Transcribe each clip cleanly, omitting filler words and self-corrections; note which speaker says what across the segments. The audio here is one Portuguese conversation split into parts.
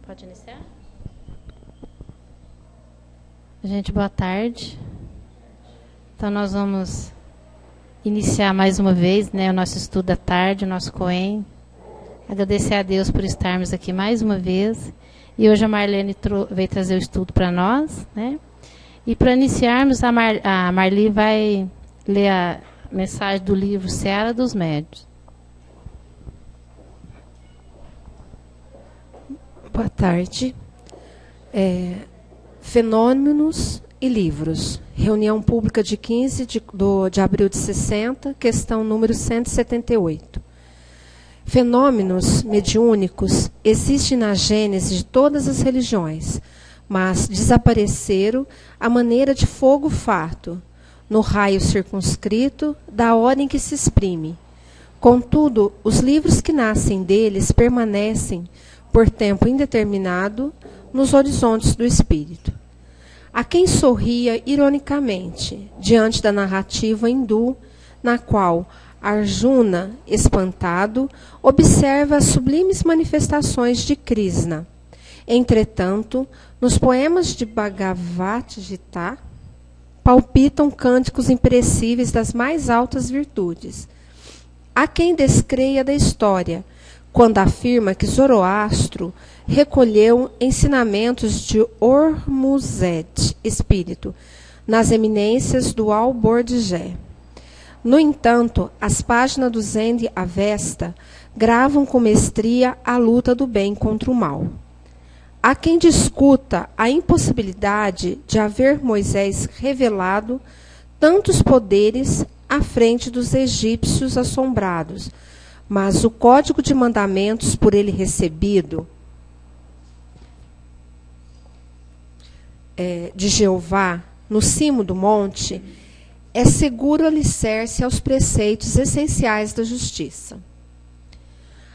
Speaker 1: Pode iniciar? Gente, boa tarde. Então, nós vamos iniciar mais uma vez, né, o nosso estudo da tarde, o nosso Coen. Agradecer a Deus por estarmos aqui mais uma vez. E hoje a Marlene veio trazer o estudo para nós, né? E para iniciarmos, a Marli vai ler a mensagem do livro Seara dos Médiuns.
Speaker 2: Boa tarde. Fenômenos e livros. Reunião pública de 15 de abril de 60, questão número 178. Fenômenos mediúnicos existem na gênese de todas as religiões, mas desapareceram à maneira de fogo fato, no raio circunscrito da hora em que se exprime. Contudo, os livros que nascem deles permanecem, por tempo indeterminado, nos horizontes do espírito. Há quem sorria ironicamente diante da narrativa hindu, na qual Arjuna, espantado, observa as sublimes manifestações de Krishna. Entretanto, nos poemas de Bhagavad Gita, palpitam cânticos imperecíveis das mais altas virtudes. Há quem descreia da história, quando afirma que Zoroastro recolheu ensinamentos de Ormuzed, espírito, nas eminências do Albordigé. No entanto, as páginas do Zend Avesta gravam com mestria a luta do bem contra o mal. Há quem discuta a impossibilidade de haver Moisés revelado tantos poderes à frente dos egípcios assombrados, mas o código de mandamentos por ele recebido de Jeová, no cimo do monte, é seguro alicerce aos preceitos essenciais da justiça.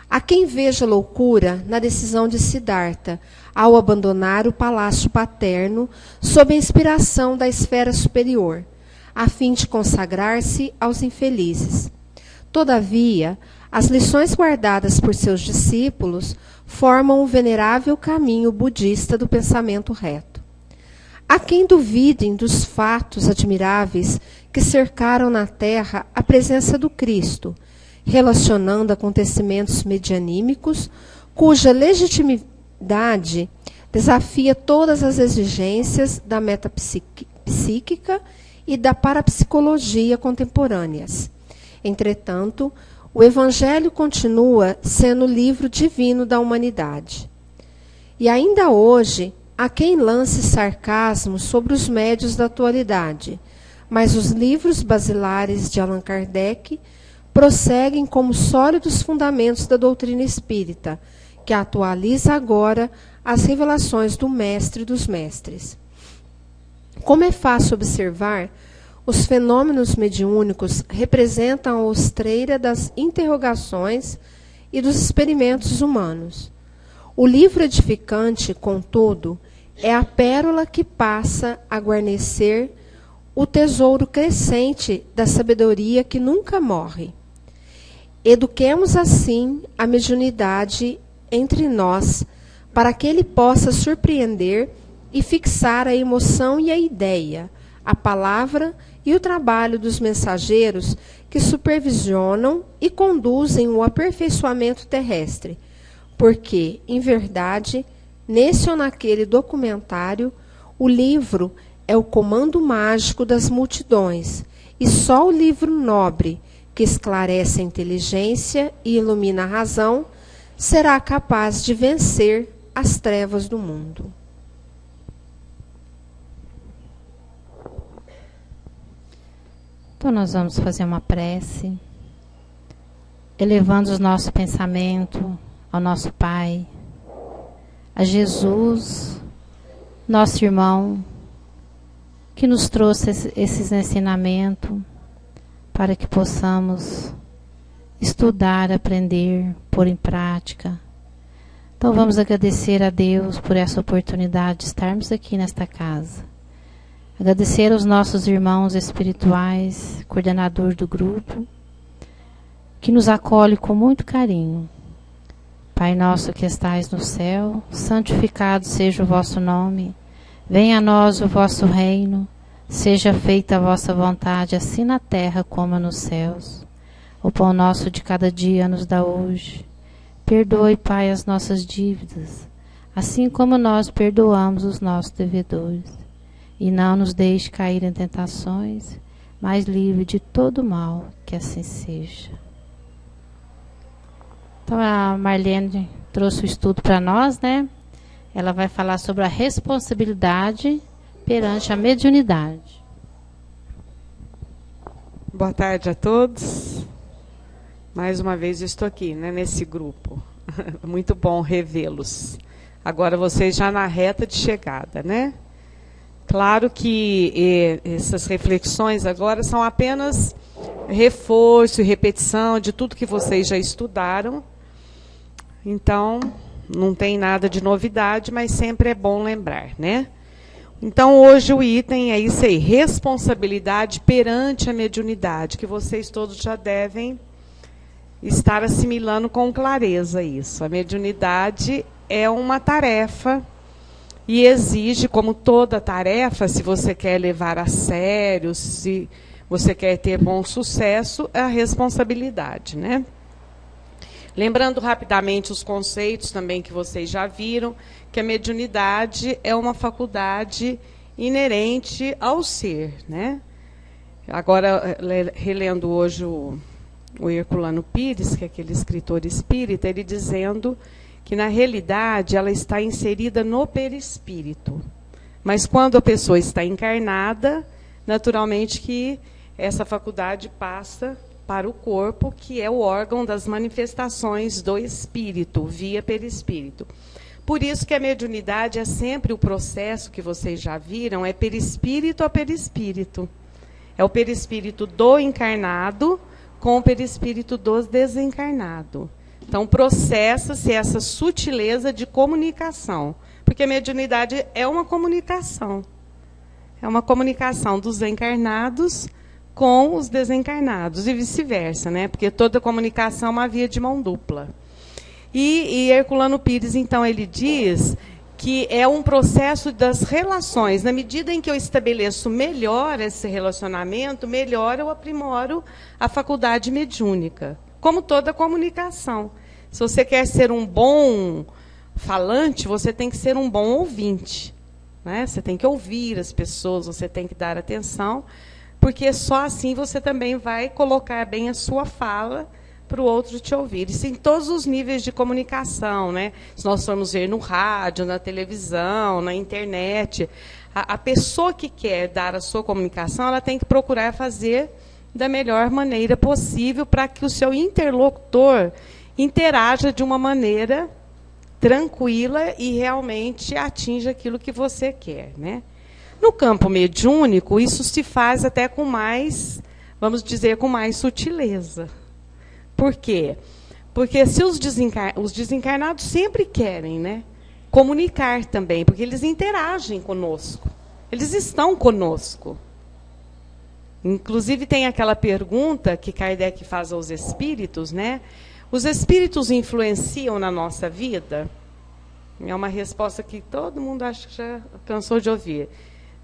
Speaker 2: Há quem veja loucura na decisão de Siddhartha ao abandonar o palácio paterno sob a inspiração da esfera superior, a fim de consagrar-se aos infelizes. Todavia, as lições guardadas por seus discípulos formam o venerável caminho budista do pensamento reto. Há quem duvidem dos fatos admiráveis que cercaram na Terra a presença do Cristo, relacionando acontecimentos medianímicos cuja legitimidade desafia todas as exigências da metapsíquica e da parapsicologia contemporâneas. Entretanto, o Evangelho continua sendo o livro divino da humanidade. E ainda hoje, há quem lance sarcasmo sobre os médiuns da atualidade, mas os livros basilares de Allan Kardec prosseguem como sólidos fundamentos da doutrina espírita, que atualiza agora as revelações do Mestre dos Mestres. Como é fácil observar, os fenômenos mediúnicos representam a ostreira das interrogações e dos experimentos humanos. O livro edificante, contudo, é a pérola que passa a guarnecer o tesouro crescente da sabedoria que nunca morre. Eduquemos assim a mediunidade entre nós, para que ele possa surpreender e fixar a emoção e a ideia, a palavra e o trabalho dos mensageiros que supervisionam e conduzem o aperfeiçoamento terrestre, porque, em verdade, nesse ou naquele documentário, o livro é o comando mágico das multidões, e só o livro nobre, que esclarece a inteligência e ilumina a razão, será capaz de vencer as trevas do mundo.
Speaker 1: Então nós vamos fazer uma prece, elevando o nosso pensamento ao nosso Pai, a Jesus, nosso irmão, que nos trouxe esses ensinamentos para que possamos estudar, aprender, pôr em prática. Então vamos agradecer a Deus por essa oportunidade de estarmos aqui nesta casa. Agradecer aos nossos irmãos espirituais, coordenador do grupo, que nos acolhe com muito carinho. Pai nosso que estais no céu, santificado seja o vosso nome. Venha a nós o vosso reino. Seja feita a vossa vontade, assim na terra como nos céus. O pão nosso de cada dia nos dá hoje. Perdoe, Pai, as nossas dívidas, assim como nós perdoamos os nossos devedores. E não nos deixe cair em tentações, mas livre de todo mal, que assim seja. Então a Marlene trouxe o estudo para nós, né? Ela vai falar sobre a responsabilidade perante a mediunidade.
Speaker 3: Boa tarde a todos. Mais uma vez eu estou aqui, né, nesse grupo. Muito bom revê-los. Agora vocês já na reta de chegada, né? Claro que essas reflexões agora são apenas reforço e repetição de tudo que vocês já estudaram. Então, não tem nada de novidade, mas sempre é bom lembrar, né? Então, hoje o item é isso aí, responsabilidade perante a mediunidade, que vocês todos já devem estar assimilando com clareza isso. A mediunidade é uma tarefa e exige, como toda tarefa, se você quer levar a sério, se você quer ter bom sucesso, a responsabilidade, né? Lembrando rapidamente os conceitos também que vocês já viram, que a mediunidade é uma faculdade inerente ao ser, né? Agora, relendo hoje o Herculano Pires, que é aquele escritor espírita, ele dizendo que, na realidade, ela está inserida no perispírito. Mas, quando a pessoa está encarnada, naturalmente que essa faculdade passa para o corpo, que é o órgão das manifestações do espírito, via perispírito. Por isso que a mediunidade é sempre o processo que vocês já viram, é perispírito a perispírito. É o perispírito do encarnado com o perispírito do desencarnado. Então, processa-se essa sutileza de comunicação, porque a mediunidade é uma comunicação. É uma comunicação dos encarnados com os desencarnados e vice-versa, né? Porque toda comunicação é uma via de mão dupla. E Herculano Pires, então, ele diz que é um processo das relações. Na medida em que eu estabeleço melhor esse relacionamento, melhor eu aprimoro a faculdade mediúnica, como toda comunicação. Se você quer ser um bom falante, você tem que ser um bom ouvinte, né? Você tem que ouvir as pessoas, você tem que dar atenção, porque só assim você também vai colocar bem a sua fala para o outro te ouvir. Isso em todos os níveis de comunicação, né? Se nós formos ver no rádio, na televisão, na internet, a pessoa que quer dar a sua comunicação, ela tem que procurar fazer da melhor maneira possível para que o seu interlocutor interaja de uma maneira tranquila e realmente atinja aquilo que você quer, né? No campo mediúnico, isso se faz até com mais, vamos dizer, com mais sutileza. Por quê? Porque se os desencarnados sempre querem, né, comunicar também, porque eles interagem conosco. Eles estão conosco. Inclusive, tem aquela pergunta que Kardec faz aos espíritos, né? Os espíritos influenciam na nossa vida? É uma resposta que todo mundo acho que já cansou de ouvir.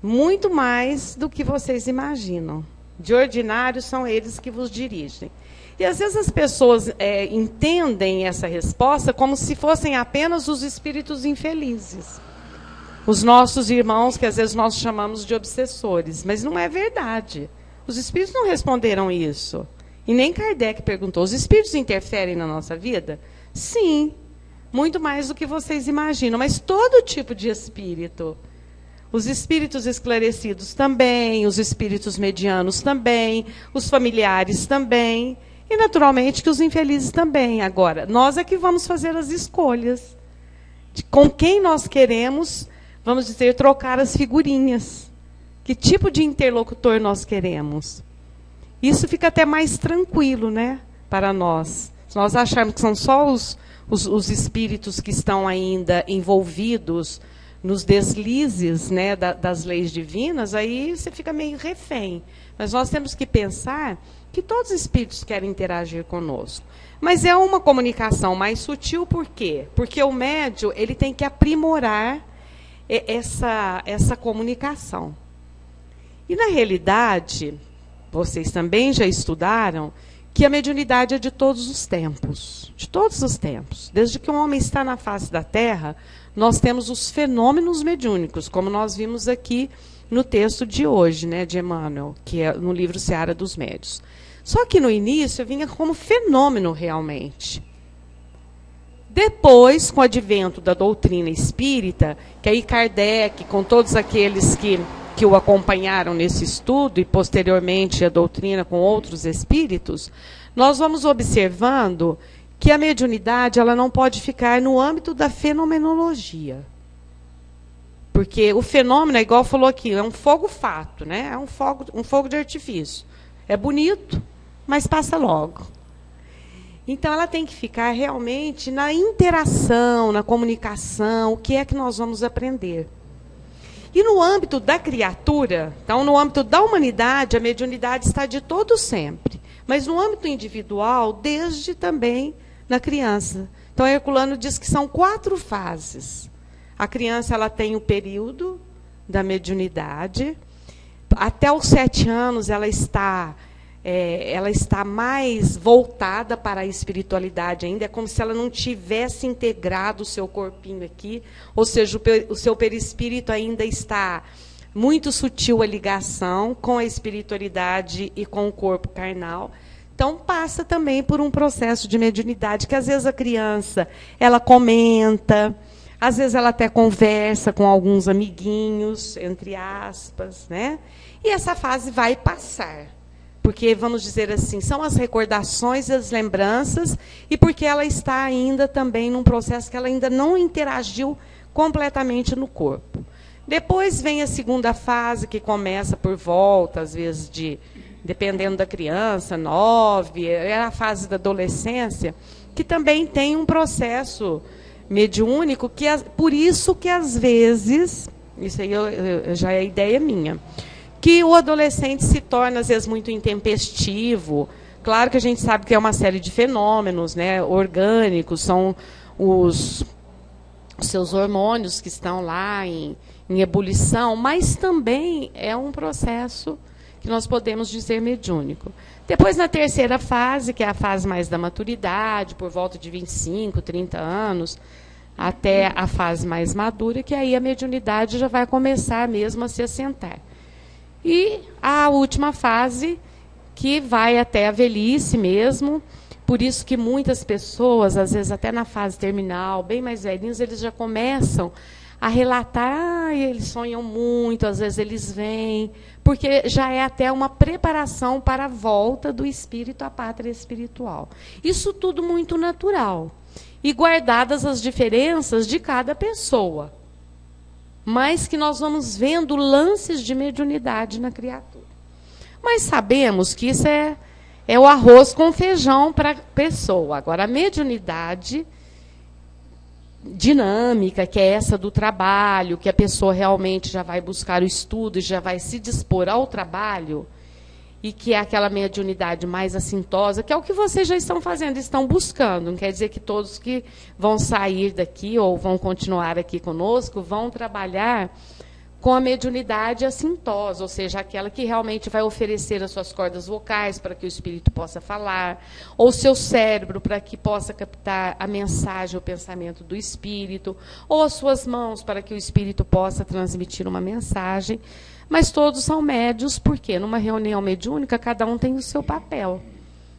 Speaker 3: Muito mais do que vocês imaginam. De ordinário, são eles que vos dirigem. E, às vezes, as pessoas entendem essa resposta como se fossem apenas os espíritos infelizes. Os nossos irmãos, que às vezes nós chamamos de obsessores. Mas não é verdade. Os espíritos não responderam isso. E nem Kardec perguntou. Os espíritos interferem na nossa vida? Sim. Muito mais do que vocês imaginam. Mas todo tipo de espírito. Os espíritos esclarecidos também, os espíritos medianos também, os familiares também, e naturalmente que os infelizes também. Agora, nós é que vamos fazer as escolhas de com quem nós queremos, vamos dizer, trocar as figurinhas. Que tipo de interlocutor nós queremos? Isso fica até mais tranquilo, né, para nós. Se nós acharmos que são só os espíritos que estão ainda envolvidos nos deslizes, né, das leis divinas, aí você fica meio refém. Mas nós temos que pensar que todos os espíritos querem interagir conosco. Mas é uma comunicação mais sutil, por quê? Porque o médium ele tem que aprimorar essa comunicação. E, na realidade, vocês também já estudaram que a mediunidade é de todos os tempos. De todos os tempos. Desde que o homem está na face da Terra, nós temos os fenômenos mediúnicos, como nós vimos aqui no texto de hoje, né, de Emmanuel, que é no livro Seara dos Médiuns. Só que no início vinha como fenômeno realmente. Depois, com o advento da doutrina espírita, que aí Kardec, com todos aqueles que o acompanharam nesse estudo, e posteriormente a doutrina com outros espíritos, nós vamos observando que a mediunidade ela não pode ficar no âmbito da fenomenologia. Porque o fenômeno, igual falou aqui, é um fogo-fato, né? É um fogo de artifício. É bonito, mas passa logo. Então, ela tem que ficar realmente na interação, na comunicação, o que é que nós vamos aprender. E no âmbito da criatura, então, no âmbito da humanidade, a mediunidade está de todo sempre. Mas no âmbito individual, desde também na criança. Então, Herculano diz que são 4 fases. A criança ela tem o período da mediunidade. Até os 7 anos ela está mais voltada para a espiritualidade ainda. É como se ela não tivesse integrado o seu corpinho aqui. Ou seja, o seu perispírito ainda está muito sutil a ligação com a espiritualidade e com o corpo carnal. Então, passa também por um processo de mediunidade, que às vezes a criança ela comenta, às vezes ela até conversa com alguns amiguinhos, entre aspas, né? E essa fase vai passar. Porque, vamos dizer assim, são as recordações e as lembranças, e porque ela está ainda também num processo que ela ainda não interagiu completamente no corpo. Depois vem a segunda fase, que começa por volta, às vezes, dependendo da criança, 9, é a fase da adolescência, que também tem um processo mediúnico, por isso que, às vezes, isso aí já é ideia minha, que o adolescente se torna, às vezes, muito intempestivo. Claro que a gente sabe que é uma série de fenômenos, né, orgânicos, são os seus hormônios que estão lá em ebulição, mas também é um processo que nós podemos dizer mediúnico. Depois, na terceira fase, que é a fase mais da maturidade, por volta de 25, 30 anos, até a fase mais madura, que aí a mediunidade já vai começar mesmo a se assentar. E a última fase, que vai até a velhice mesmo, por isso que muitas pessoas, às vezes até na fase terminal, bem mais velhinhos, eles já começam a relatar, eles sonham muito, às vezes eles vêm, porque já é até uma preparação para a volta do espírito à pátria espiritual. Isso tudo muito natural. E guardadas as diferenças de cada pessoa. Mas que nós vamos vendo lances de mediunidade na criatura. Mas sabemos que isso é o arroz com feijão para a pessoa. Agora, a mediunidade dinâmica, que é essa do trabalho, que a pessoa realmente já vai buscar o estudo e já vai se dispor ao trabalho, e que é aquela mediunidade mais assintosa, que é o que vocês já estão fazendo, estão buscando. Não quer dizer que todos que vão sair daqui ou vão continuar aqui conosco vão trabalhar com a mediunidade assintosa, ou seja, aquela que realmente vai oferecer as suas cordas vocais para que o espírito possa falar, ou seu cérebro para que possa captar a mensagem, o pensamento do espírito, ou as suas mãos para que o espírito possa transmitir uma mensagem. Mas todos são médios, porque numa reunião mediúnica, cada um tem o seu papel.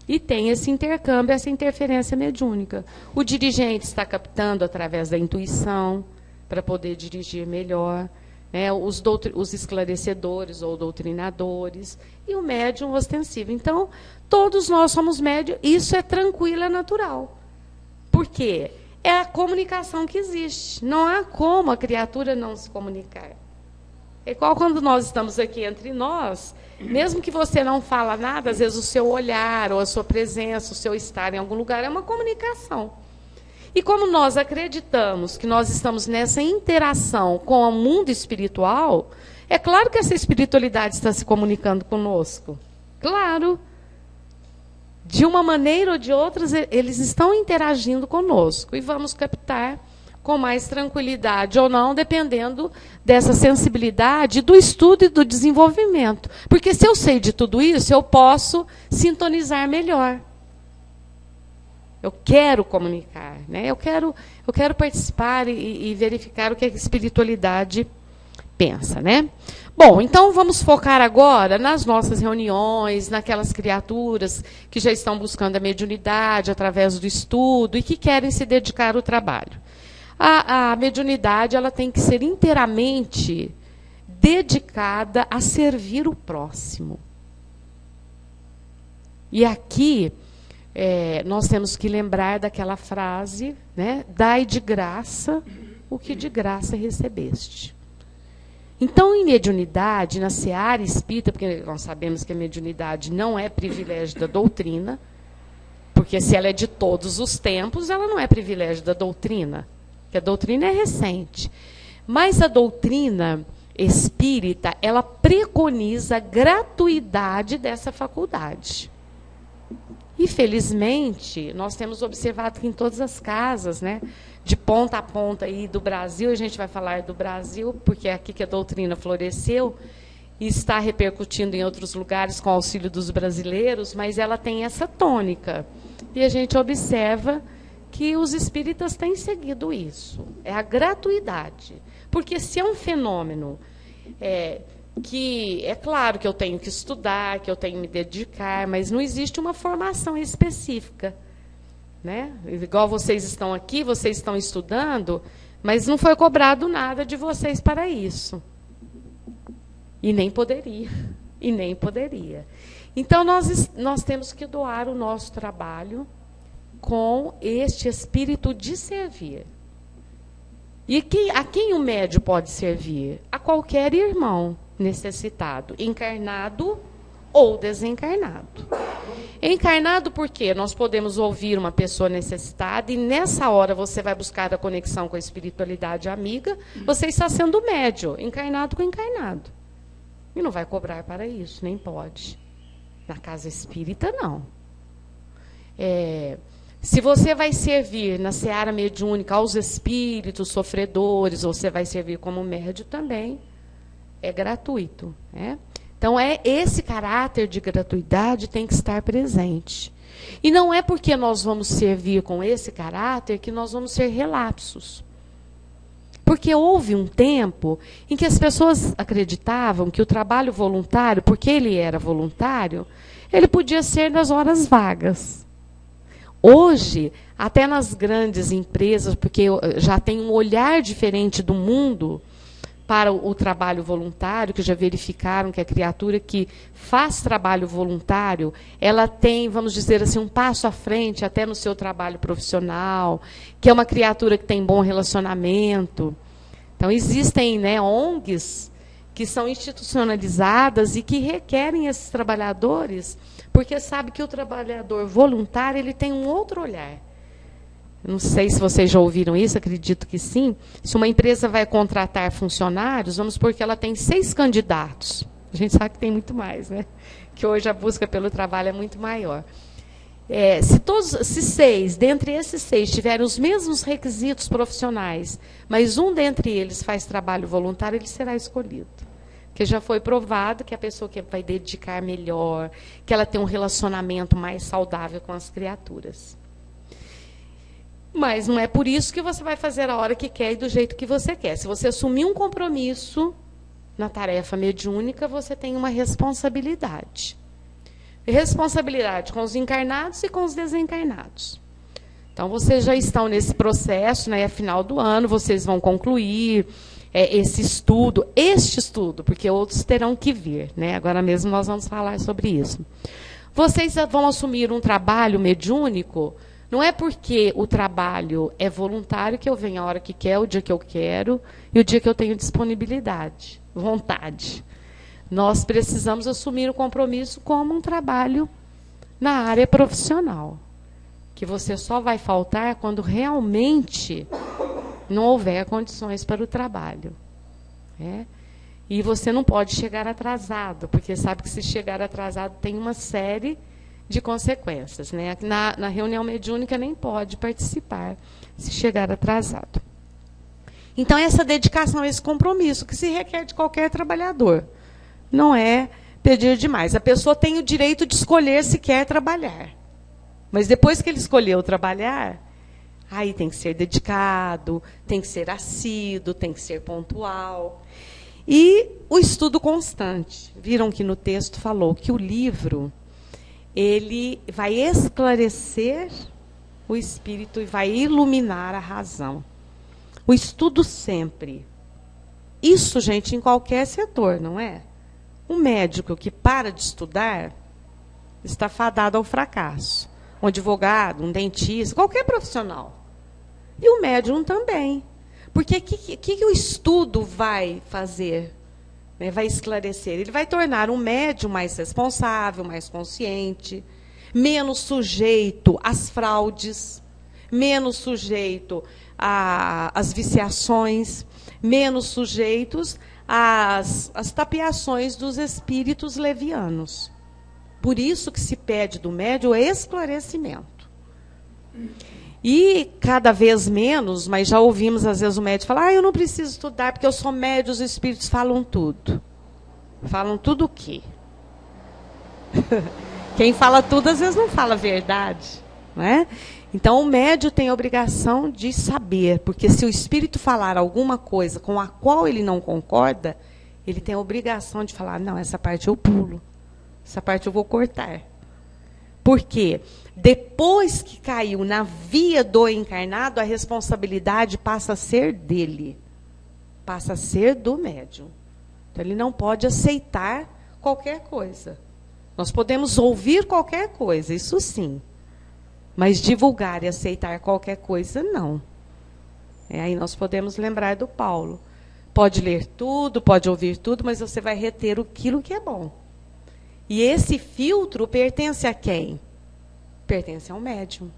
Speaker 3: E tem esse intercâmbio, essa interferência mediúnica. O dirigente está captando através da intuição, para poder dirigir melhor, né? Os esclarecedores ou doutrinadores, e o médium ostensivo. Então, todos nós somos médios, isso é tranquilo, é natural. Por quê? É a comunicação que existe. Não há como a criatura não se comunicar. É igual quando nós estamos aqui entre nós, mesmo que você não fala nada, às vezes o seu olhar, ou a sua presença, o seu estar em algum lugar é uma comunicação. E como nós acreditamos que nós estamos nessa interação com o mundo espiritual, é claro que essa espiritualidade está se comunicando conosco. Claro. de uma maneira ou de outra, eles estão interagindo conosco e vamos captar com mais tranquilidade ou não, dependendo dessa sensibilidade do estudo e do desenvolvimento. Porque se eu sei de tudo isso, eu posso sintonizar melhor. Eu quero comunicar, né? Eu quero participar e verificar o que a espiritualidade pensa, né? Bom, então vamos focar agora nas nossas reuniões, naquelas criaturas que já estão buscando a mediunidade através do estudo e que querem se dedicar ao trabalho. A mediunidade ela tem que ser inteiramente dedicada a servir o próximo. E aqui nós temos que lembrar daquela frase, né? Dai de graça o que de graça recebeste. Então, em mediunidade, na seara espírita, porque nós sabemos que a mediunidade não é privilégio da doutrina, porque se ela é de todos os tempos, ela não é privilégio da doutrina, porque a doutrina é recente. Mas a doutrina espírita, ela preconiza a gratuidade dessa faculdade. E, felizmente, nós temos observado que em todas as casas, né, de ponta a ponta aí do Brasil, a gente vai falar do Brasil, porque é aqui que a doutrina floresceu e está repercutindo em outros lugares com o auxílio dos brasileiros, mas ela tem essa tônica. E a gente observa que os espíritas têm seguido isso. É a gratuidade. Porque se é um fenômeno que é claro que eu tenho que estudar, que eu tenho que me dedicar, mas não existe uma formação específica. Né? Igual vocês estão aqui, vocês estão estudando, mas não foi cobrado nada de vocês para isso. E nem poderia. E nem poderia. Então, nós temos que doar o nosso trabalho com este espírito de servir. E a quem o médium pode servir? A qualquer irmão necessitado, encarnado ou desencarnado. Encarnado porque nós podemos ouvir uma pessoa necessitada e nessa hora você vai buscar a conexão com a espiritualidade amiga, você está sendo médium, encarnado com encarnado. E não vai cobrar para isso, nem pode. Na casa espírita, não. Se você vai servir na seara mediúnica aos espíritos sofredores, ou você vai servir como médium também, é gratuito. Né? Então, esse caráter de gratuidade tem que estar presente. E não é porque nós vamos servir com esse caráter que nós vamos ser relapsos. Porque houve um tempo em que as pessoas acreditavam que o trabalho voluntário, porque ele era voluntário, ele podia ser nas horas vagas. Hoje, até nas grandes empresas, porque já tem um olhar diferente do mundo para o trabalho voluntário, que já verificaram que a criatura que faz trabalho voluntário, ela tem, vamos dizer assim, um passo à frente até no seu trabalho profissional, que é uma criatura que tem bom relacionamento. Então, existem, né, ONGs que são institucionalizadas e que requerem esses trabalhadores, porque sabe que o trabalhador voluntário ele tem um outro olhar. Não sei se vocês já ouviram isso, acredito que sim. Se uma empresa vai contratar funcionários, vamos supor que ela tem 6 candidatos. A gente sabe que tem muito mais, né? Que hoje a busca pelo trabalho é muito maior. Se 6, dentre esses 6, tiverem os mesmos requisitos profissionais, mas um dentre eles faz trabalho voluntário, ele será escolhido. Porque já foi provado que a pessoa que vai dedicar melhor, que ela tem um relacionamento mais saudável com as criaturas. Mas não é por isso que você vai fazer a hora que quer e do jeito que você quer. Se você assumir um compromisso na tarefa mediúnica, você tem uma responsabilidade. Responsabilidade com os encarnados e com os desencarnados. Então, vocês já estão nesse processo, né? Final do ano, vocês vão concluir este estudo, porque outros terão que vir. Né? Agora mesmo nós vamos falar sobre isso. Vocês vão assumir um trabalho mediúnico. Não é porque o trabalho é voluntário que eu venho a hora que quer, o dia que eu quero e o dia que eu tenho disponibilidade, vontade. Nós precisamos assumir o compromisso como um trabalho na área profissional, que você só vai faltar quando realmente não houver condições para o trabalho. Né? E você não pode chegar atrasado, porque sabe que se chegar atrasado tem uma série de consequências, né? Na reunião mediúnica nem pode participar se chegar atrasado. Então, essa dedicação, esse compromisso que se requer de qualquer trabalhador. Não é pedir demais. A pessoa tem o direito de escolher se quer trabalhar. Mas depois que ele escolheu trabalhar, aí tem que ser dedicado, tem que ser assíduo, tem que ser pontual. E o estudo constante. Viram que no texto falou que o livro ele vai esclarecer o espírito e vai iluminar a razão. O estudo sempre. Isso, gente, em qualquer setor, não é? Um médico que para de estudar está fadado ao fracasso. Um advogado, um dentista, qualquer profissional. E o médium também. Porque o que o estudo vai fazer? Né? Vai esclarecer. Ele vai tornar um médium mais responsável, mais consciente, menos sujeito às fraudes, menos sujeito às viciações, menos sujeitos às tapeações dos espíritos levianos. Por isso que se pede do médium esclarecimento. E cada vez menos, mas já ouvimos às vezes o médium falar, eu não preciso estudar porque eu sou médium, os espíritos falam tudo. Falam tudo o quê? Quem fala tudo às vezes não fala a verdade, não é? Então, o médium tem a obrigação de saber, porque se o espírito falar alguma coisa com a qual ele não concorda, ele tem a obrigação de falar, não, essa parte eu pulo, essa parte eu vou cortar. Por quê? Depois que caiu na via do encarnado, a responsabilidade passa a ser dele, passa a ser do médium. Então, ele não pode aceitar qualquer coisa. Nós podemos ouvir qualquer coisa, isso sim. Mas divulgar e aceitar qualquer coisa, não. Aí nós podemos lembrar do Paulo. Pode ler tudo, pode ouvir tudo, mas você vai reter aquilo que é bom. E esse filtro pertence a quem? Pertence ao médium.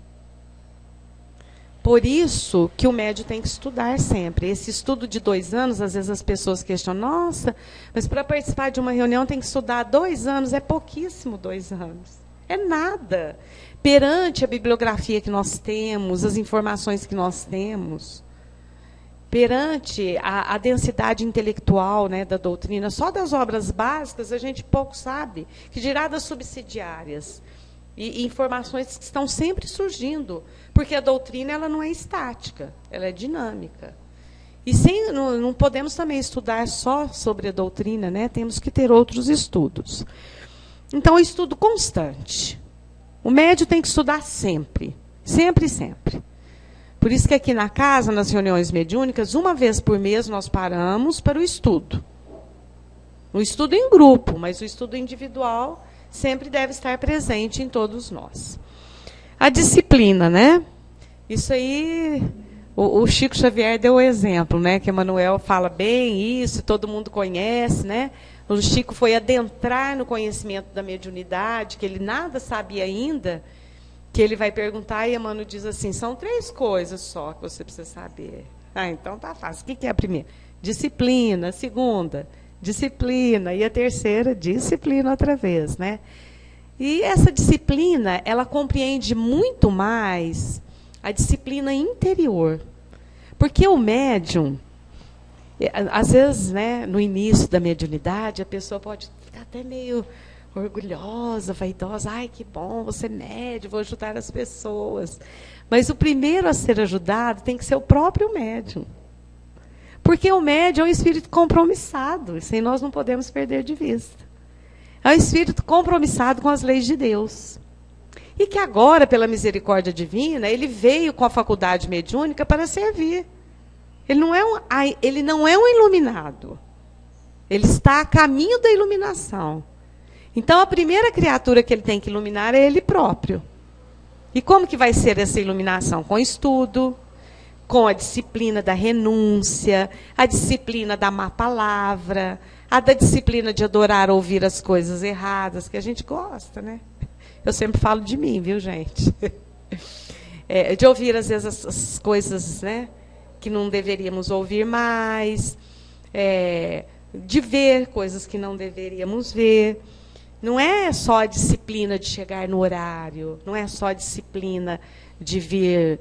Speaker 3: Por isso que o médium tem que estudar sempre. Esse estudo de 2 anos, às vezes as pessoas questionam, nossa, mas para participar de uma reunião tem que estudar 2 anos, é pouquíssimo 2 anos. É nada. Perante a bibliografia que nós temos, as informações que nós temos, perante a densidade intelectual, né, da doutrina, só das obras básicas a gente pouco sabe, que dirá das subsidiárias, e informações que estão sempre surgindo, porque a doutrina ela não é estática, ela é dinâmica. E não podemos também estudar só sobre a doutrina, né, temos que ter outros estudos. Então, o estudo constante. O médium tem que estudar sempre. Sempre, sempre. Por isso que aqui na casa, nas reuniões mediúnicas, 1 vez por mês nós paramos para o estudo. O estudo em grupo, mas o estudo individual sempre deve estar presente em todos nós. A disciplina, né? Isso aí, o Chico Xavier deu o exemplo, né? Que Emmanuel fala bem isso, todo mundo conhece, né? O Chico foi adentrar no conhecimento da mediunidade, que ele nada sabia ainda, que ele vai perguntar, e Emmanuel diz assim, são 3 coisas só que você precisa saber. Ah, então tá fácil. O que é a primeira? Disciplina. A segunda, disciplina. E a terceira, disciplina outra vez, né? E essa disciplina, ela compreende muito mais a disciplina interior. Porque o médium, às vezes, né, no início da mediunidade, a pessoa pode ficar até meio orgulhosa, vaidosa. Ai, que bom, você é médium, vou ajudar as pessoas. Mas o primeiro a ser ajudado tem que ser o próprio médium. Porque o médium é um espírito compromissado, isso aí nós não podemos perder de vista. É um espírito compromissado com as leis de Deus. E que agora, pela misericórdia divina, ele veio com a faculdade mediúnica para servir. Ele não é um iluminado. Ele está a caminho da iluminação. Então, a primeira criatura que ele tem que iluminar é ele próprio. E como que vai ser essa iluminação? Com estudo, com a disciplina da renúncia, a disciplina da má palavra, a da disciplina de adorar ouvir as coisas erradas, que a gente gosta, né? Eu sempre falo de mim, viu, gente? De ouvir, às vezes, as coisas, né, que não deveríamos ouvir mais, de ver coisas que não deveríamos ver, Não é só a disciplina de chegar no horário, não é só a disciplina de vir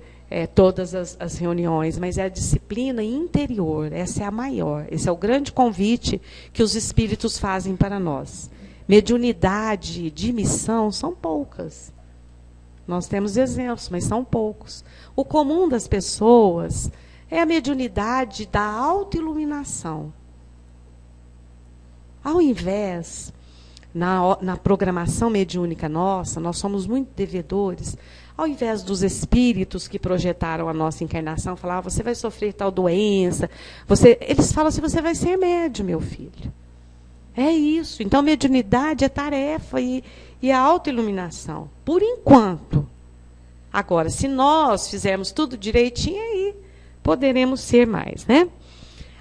Speaker 3: todas as reuniões, mas é a disciplina interior, essa é a maior, esse é o grande convite que os espíritos fazem para nós. Mediunidade de missão são poucas. Nós temos exemplos, mas são poucos. O comum das pessoas é a mediunidade da autoiluminação. Ao invés, na programação mediúnica nossa, nós somos muito devedores, ao invés dos espíritos que projetaram a nossa encarnação, falar, você vai sofrer tal doença, eles falam assim, você vai ser médium, meu filho. É isso. Então, mediunidade é tarefa e a autoiluminação, por enquanto. Agora, se nós fizermos tudo direitinho, aí poderemos ser mais, né?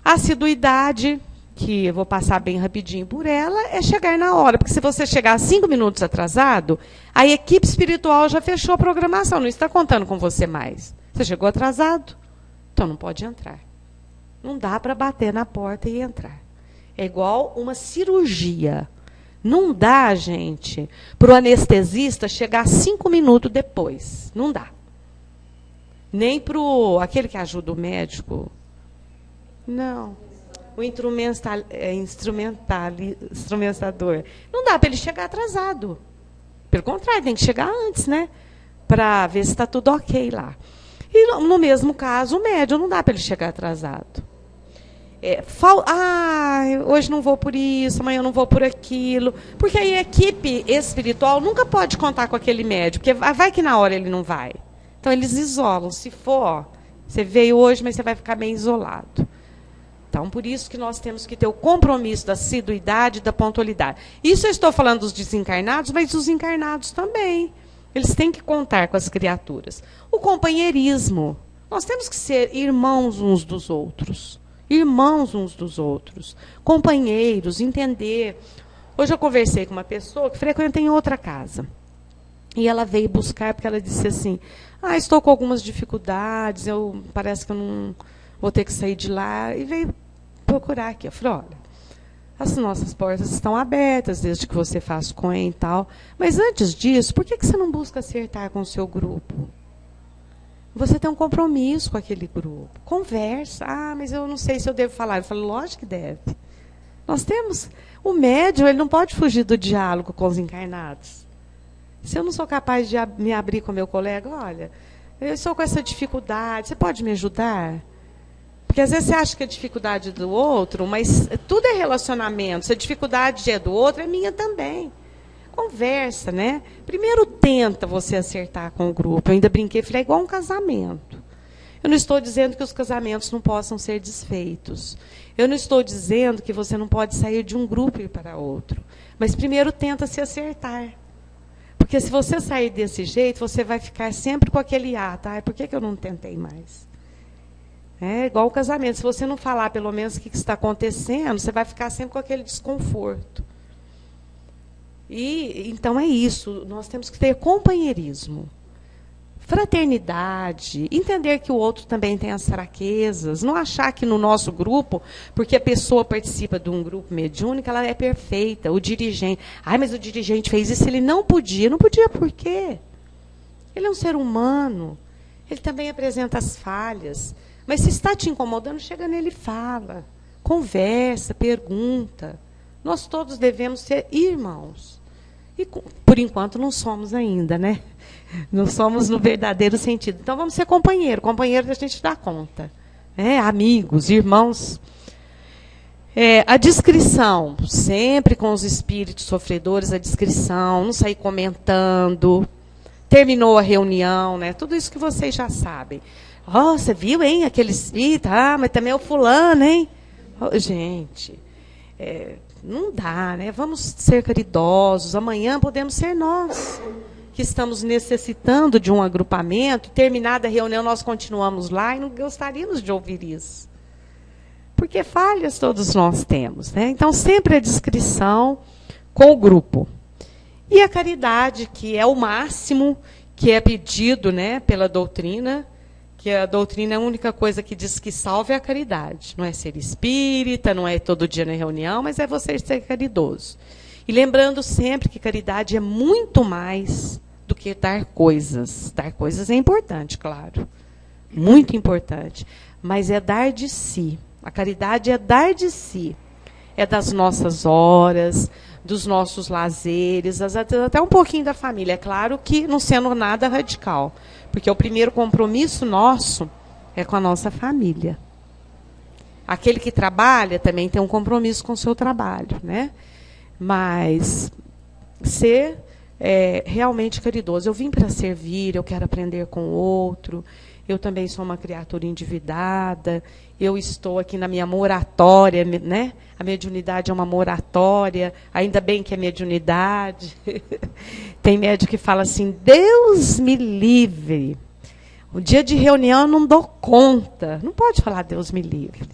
Speaker 3: A assiduidade, que eu vou passar bem rapidinho por ela, é chegar na hora. Porque se você chegar 5 minutos atrasado, a equipe espiritual já fechou a programação, não está contando com você mais. Você chegou atrasado, então não pode entrar. Não dá para bater na porta e entrar. É igual uma cirurgia. Não dá, gente, para o anestesista chegar 5 minutos depois. Não dá. Nem para aquele que ajuda o médico. Não. O instrumentador. Não dá para ele chegar atrasado. Pelo contrário, tem que chegar antes, né? Para ver se está tudo ok lá. E no mesmo caso, o médium não dá para ele chegar atrasado. Hoje não vou por isso, amanhã não vou por aquilo. Porque aí a equipe espiritual nunca pode contar com aquele médium, porque vai que na hora ele não vai. Então eles isolam. Se for, você veio hoje, mas você vai ficar bem isolado. Então, por isso que nós temos que ter o compromisso da assiduidade e da pontualidade. Isso eu estou falando dos desencarnados, mas os encarnados também. Eles têm que contar com as criaturas. O companheirismo. Nós temos que ser irmãos uns dos outros. Irmãos uns dos outros. Companheiros, entender. Hoje eu conversei com uma pessoa que frequenta em outra casa. E ela veio buscar porque ela disse assim, estou com algumas dificuldades, parece que eu não vou ter que sair de lá. E veio procurar aqui. Eu falei, olha, as nossas portas estão abertas desde que você faz coen e tal. Mas antes disso, por que você não busca acertar com o seu grupo? Você tem um compromisso com aquele grupo. Conversa. Mas eu não sei se eu devo falar. Eu falei, lógico que deve. Nós temos... O médium, ele não pode fugir do diálogo com os encarnados. Se eu não sou capaz de me abrir com meu colega, olha, eu estou com essa dificuldade, você pode me ajudar? Porque às vezes você acha que a dificuldade é do outro, mas tudo é relacionamento. Se a dificuldade é do outro, é minha também. Conversa, né? Primeiro tenta você acertar com o grupo. Eu ainda brinquei, falei, é igual um casamento. Eu não estou dizendo que os casamentos não possam ser desfeitos. Eu não estou dizendo que você não pode sair de um grupo e ir para outro. Mas primeiro tenta se acertar. Porque se você sair desse jeito, você vai ficar sempre com aquele por que eu não tentei mais? É igual o casamento. Se você não falar pelo menos o que está acontecendo, você vai ficar sempre com aquele desconforto. E então é isso. Nós temos que ter companheirismo, fraternidade, entender que o outro também tem as fraquezas, não achar que no nosso grupo, porque a pessoa participa de um grupo mediúnico, ela é perfeita. O dirigente, mas o dirigente fez isso, ele não podia. Não podia por quê? Ele é um ser humano. Ele também apresenta as falhas. Mas se está te incomodando, chega nele e fala. Conversa, pergunta. Nós todos devemos ser irmãos. E, por enquanto, não somos ainda, né? Não somos no verdadeiro sentido. Então, vamos ser companheiro. Companheiro da gente dá conta. Amigos, irmãos. A discrição. Sempre com os espíritos sofredores, a discrição. Não sair comentando. Terminou a reunião, né? Tudo isso que vocês já sabem. Você viu, hein? Aquele espírito. Mas também é o fulano, hein? Gente, não dá, né? Vamos ser caridosos. Amanhã podemos ser nós, que estamos necessitando de um agrupamento. Terminada a reunião, nós continuamos lá e não gostaríamos de ouvir isso. Porque falhas todos nós temos, né? Então, sempre a discrição com o grupo. E a caridade, que é o máximo que é pedido, né, pela doutrina, que a doutrina é a única coisa que diz que salva é a caridade. Não é ser espírita, não é todo dia na reunião, mas é você ser caridoso. E lembrando sempre que caridade é muito mais do que dar coisas. Dar coisas é importante, claro. Muito importante. Mas é dar de si. A caridade é dar de si. É das nossas horas, dos nossos lazeres, até um pouquinho da família. É claro que não sendo nada radical. Porque o primeiro compromisso nosso é com a nossa família. Aquele que trabalha também tem um compromisso com o seu trabalho, né? Mas ser realmente caridoso. Eu vim para servir, eu quero aprender com o outro. Eu também sou uma criatura endividada. Eu estou aqui na minha moratória, né? A mediunidade é uma moratória. Ainda bem que é mediunidade. Tem médico que fala assim, Deus me livre. O dia de reunião eu não dou conta. Não pode falar Deus me livre.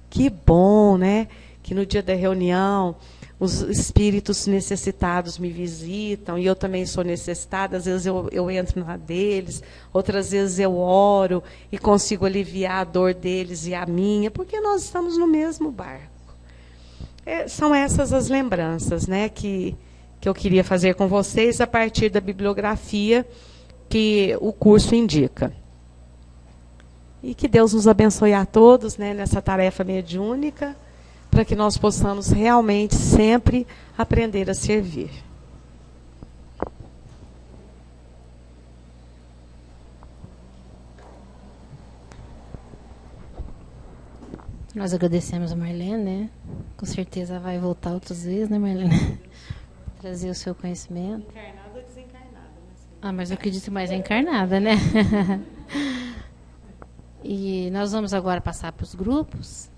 Speaker 3: Que bom, né? Que no dia da reunião os espíritos necessitados me visitam, e eu também sou necessitada. Às vezes eu entro na deles, outras vezes eu oro e consigo aliviar a dor deles e a minha, porque nós estamos no mesmo barco. São essas as lembranças, né, que eu queria fazer com vocês a partir da bibliografia que o curso indica. E que Deus nos abençoe a todos, né, nessa tarefa mediúnica, para que nós possamos realmente sempre aprender a servir.
Speaker 1: Nós agradecemos a Marlene, né? Com certeza vai voltar outras vezes, né, Marlene? Trazer o seu conhecimento.
Speaker 3: Encarnada ou desencarnada?
Speaker 1: Ah, mas eu acredito mais encarnada, né? E nós vamos agora passar para os grupos.